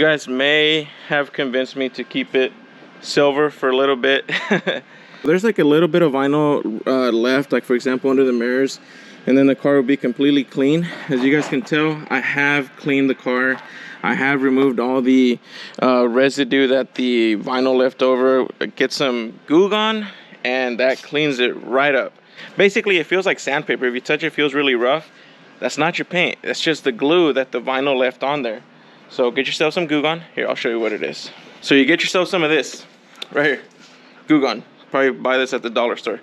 guys may have convinced me to keep it silver for a little bit. There's like a little bit of vinyl left, like for example under the mirrors, and then the car will be completely clean. As you guys can tell, I have cleaned the car. I have removed all the residue that the vinyl left over. Get some Goo Gone, and that cleans it right up. Basically, it feels like sandpaper. If you touch it, it feels really rough. That's not your paint. That's just the glue that the vinyl left on there. So get yourself some Goo Gone. Here, I'll show you what it is. So you get yourself some of this right here, Goo Gone. Probably buy this at the dollar store,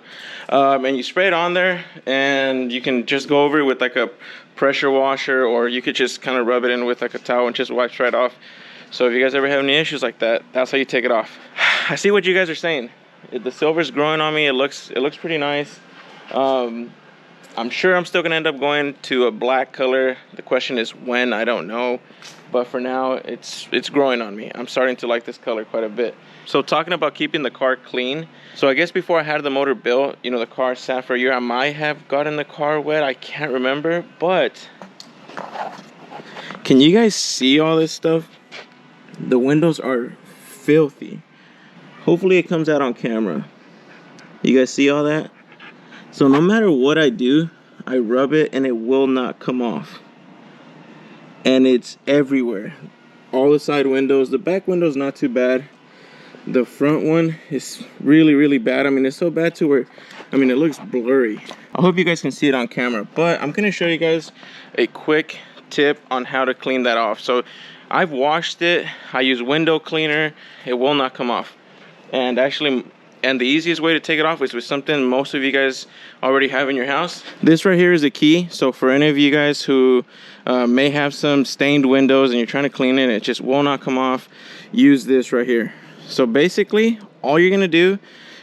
and you spray it on there, and you can just go over it with like a pressure washer, or you could just kind of rub it in with like a towel and just wipe right off. So if you guys ever have any issues like that, that's how you take it off. I see what you guys are saying. The silver's growing on me. It looks pretty nice. I'm sure I'm still gonna end up going to a black color. The question is when, I don't know. But for now, it's growing on me. I'm starting to like this color quite a bit. So talking about keeping the car clean. So I guess before I had the motor built, you know, the car sat for a year. I might have gotten the car wet. I can't remember. But can you guys see all this stuff? The windows are filthy. Hopefully it comes out on camera. You guys see all that? So no matter what I do, I rub it and it will not come off. And it's everywhere. All the side windows. The back window's not too bad. The front one is really, really bad. I mean, it's so bad to where, I mean, it looks blurry. I hope you guys can see it on camera. But I'm going to show you guys a quick tip on how to clean that off. So I've washed it. I use window cleaner. It will not come off. And actually, and the easiest way to take it off is with something most of you guys already have in your house. This right here is a key. So for any of you guys who may have some stained windows and you're trying to clean it, it just will not come off, use this right here. So basically, all you're gonna do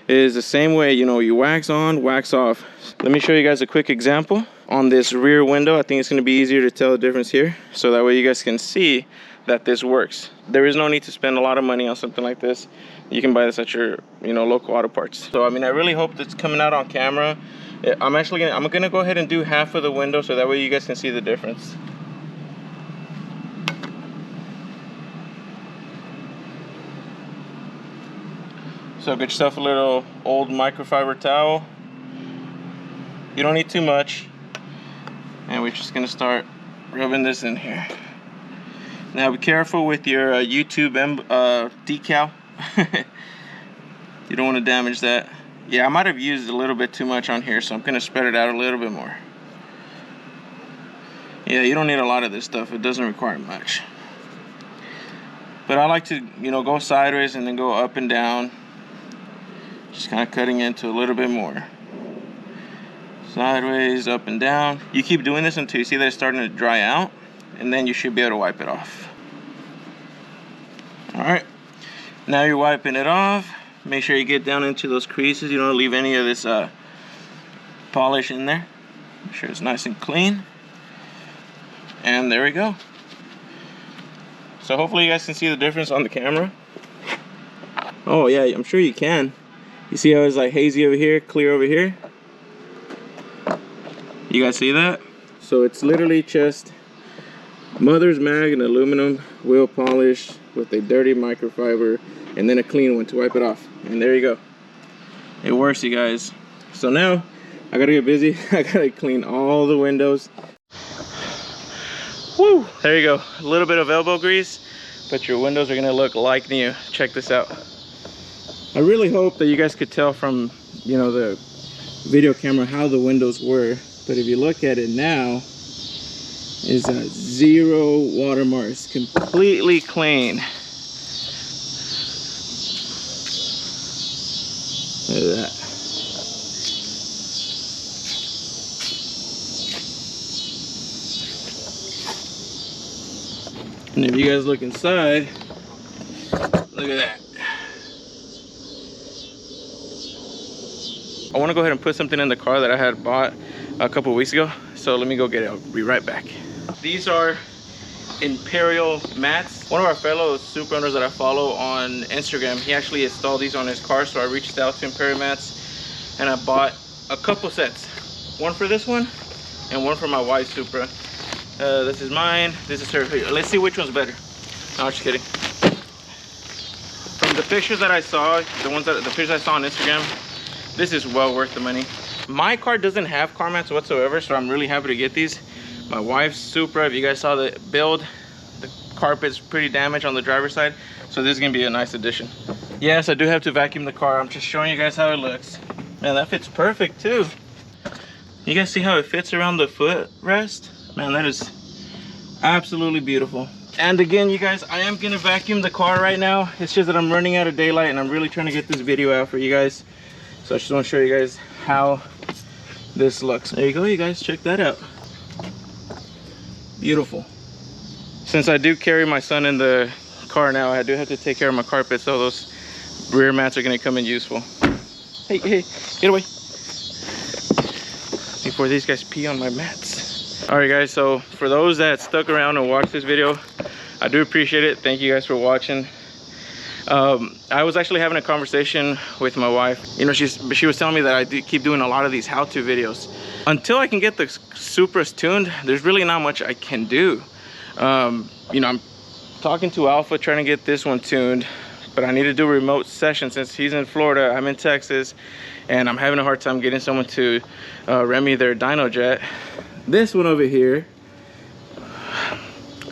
is the same way, you know, you wax on, wax off. Let me show you guys a quick example on this rear window. I think it's gonna be easier to tell the difference here. So that way you guys can see that this works. There is no need to spend a lot of money on something like this. You can buy this at your, you know, local auto parts. So I mean, I really hope that's coming out on camera. I'm gonna go ahead and do half of the window so that way you guys can see the difference. So get yourself a little old microfiber towel. You don't need too much. And we're just gonna start rubbing this in here. Now be careful with your YouTube decal. You don't want to damage that. Yeah, I might have used a little bit too much on here, so I'm gonna spread it out a little bit more. Yeah, you don't need a lot of this stuff. It doesn't require much. But I like to, you know, go sideways and then go up and down. Just kind of cutting into a little bit more. Sideways, up and down. You keep doing this until you see that it's starting to dry out, and then you should be able to wipe it off. Alright, now you're wiping it off. Make sure you get down into those creases. You don't leave any of this polish in there. Make sure it's nice and clean. And there we go. So hopefully you guys can see the difference on the camera. Oh yeah, I'm sure you can. You see how it's like hazy over here, clear over here? You guys see that? So it's literally just mother's mag and aluminum wheel polish with a dirty microfiber and then a clean one to wipe it off. And there you go. It works, you guys. So now I gotta get busy. I gotta clean all the windows. Woo! There you go. A little bit of elbow grease, but your windows are gonna look like new. Check this out. I really hope that you guys could tell from, you know, the video camera how the windows were. But if you look at it now, it's a 0 watermarks, completely clean. Look at that. And if you guys look inside, look at that. I want to go ahead and put something in the car that I had bought a couple weeks ago. So let me go get it. I'll be right back. These are Imperial mats. One of our fellow super owners that I follow on Instagram, he actually installed these on his car. So I reached out to Imperial mats and I bought a couple sets. One for this one and one for my wife's Supra. This is mine. This is her. Let's see which one's better. No, I'm just kidding. From the pictures that I saw, the pictures I saw on Instagram, this is well worth the money. My car doesn't have car mats whatsoever, so I'm really happy to get these. My wife's Supra, if you guys saw the build, the carpet's pretty damaged on the driver's side, so this is gonna be a nice addition. Yes, I do have to vacuum the car. I'm just showing you guys how it looks. Man, that fits perfect too. You guys see how it fits around the footrest? Man, that is absolutely beautiful. And again, you guys, I am gonna vacuum the car right now. It's just that I'm running out of daylight and I'm really trying to get this video out for you guys. So I just want to show you guys how this looks. There you go, you guys, check that out. Beautiful. Since I do carry my son in the car now, I do have to take care of my carpet, so those rear mats are gonna come in useful. Hey, hey, get away. Before these guys pee on my mats. All right, guys, so for those that stuck around and watched this video, I do appreciate it. Thank you guys for watching. I was actually having a conversation with my wife. You know, she was telling me that I keep doing a lot of these how-to videos. Until I can get the Supras tuned, there's really not much I can do. You know, I'm talking to Alpha trying to get this one tuned, but I need to do a remote session since he's in Florida, I'm in Texas, and I'm having a hard time getting someone to rent me their dyno jet. This one over here,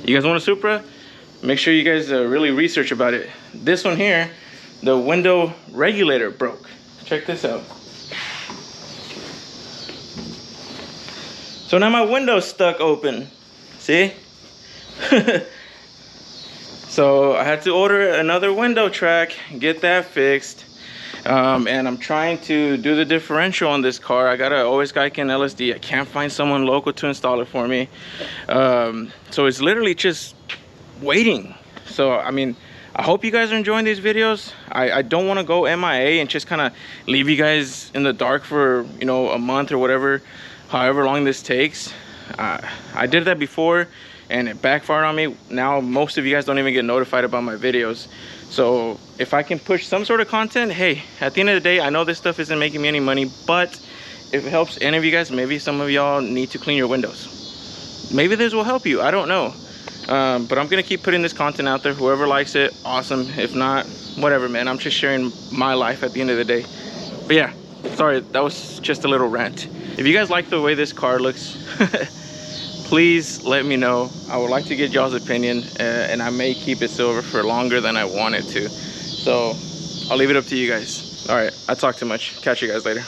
you guys want a Supra? Make sure you guys really research about it. This one here, the window regulator broke. Check this out. So now my window's stuck open. See? So I had to order another window track, get that fixed. And I'm trying to do the differential on this car. I got an OS Geiken LSD. I can't find someone local to install it for me. So it's literally just waiting. So I mean, I hope you guys are enjoying these videos. I don't want to go MIA and just kind of leave you guys in the dark for, you know, a month or whatever, however long this takes. I did that before and it backfired on me. Now most of you guys don't even get notified about my videos. So if I can push some sort of content, hey, at the end of the day, I know this stuff isn't making me any money, but if it helps any of you guys, maybe some of y'all need to clean your windows. Maybe this will help you, I don't know. But I'm gonna keep putting this content out there. Whoever likes it, awesome. If not, whatever, man. I'm just sharing my life at the end of the day. But yeah, sorry, that was just a little rant. If you guys like the way this car looks, please let me know. I would like to get y'all's opinion, and I may keep it silver for longer than I wanted to. So I'll leave it up to you guys. All right, I talk too much. Catch you guys later.